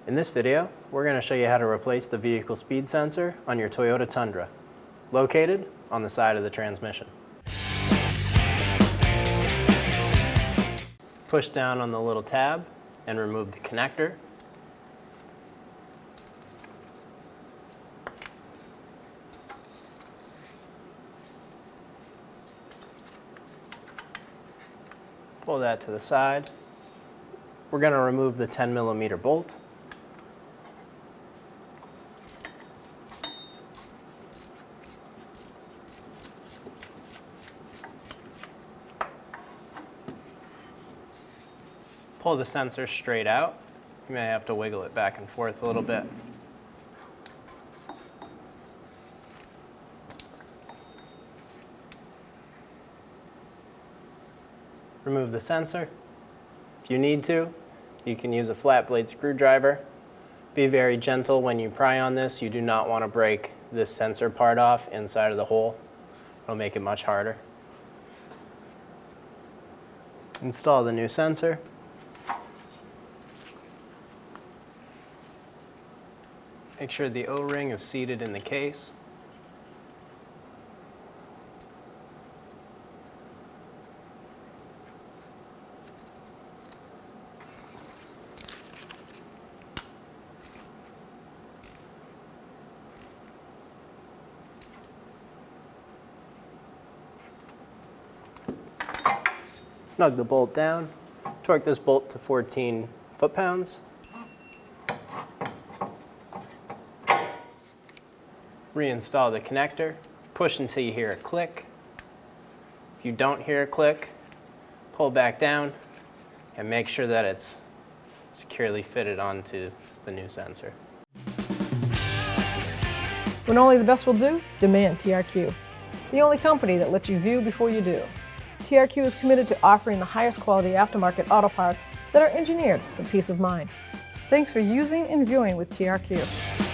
In this video, we're going to show you how to replace the vehicle speed sensor on your Toyota Tundra, located on the side of the transmission. Push down on the little tab and remove the connector. Pull that to the side. We're going to remove the 10mm bolt. Pull the sensor straight out. You may have to wiggle it back and forth a little bit. Remove the sensor. If you need to, you can use a flat blade screwdriver. Be very gentle when you pry on this. You do not want to break this sensor part off inside of the hole. It'll make it much harder. Install the new sensor. Make sure the O-ring is seated in the case. Snug the bolt down. Torque this bolt to 14 foot-pounds. Reinstall the connector. Push until you hear a click. If you don't hear a click, pull back down and make sure that it's securely fitted onto the new sensor. When only the best will do, demand TRQ. The only company that lets you view before you do. TRQ is committed to offering the highest quality aftermarket auto parts that are engineered for peace of mind. Thanks for using and viewing with TRQ.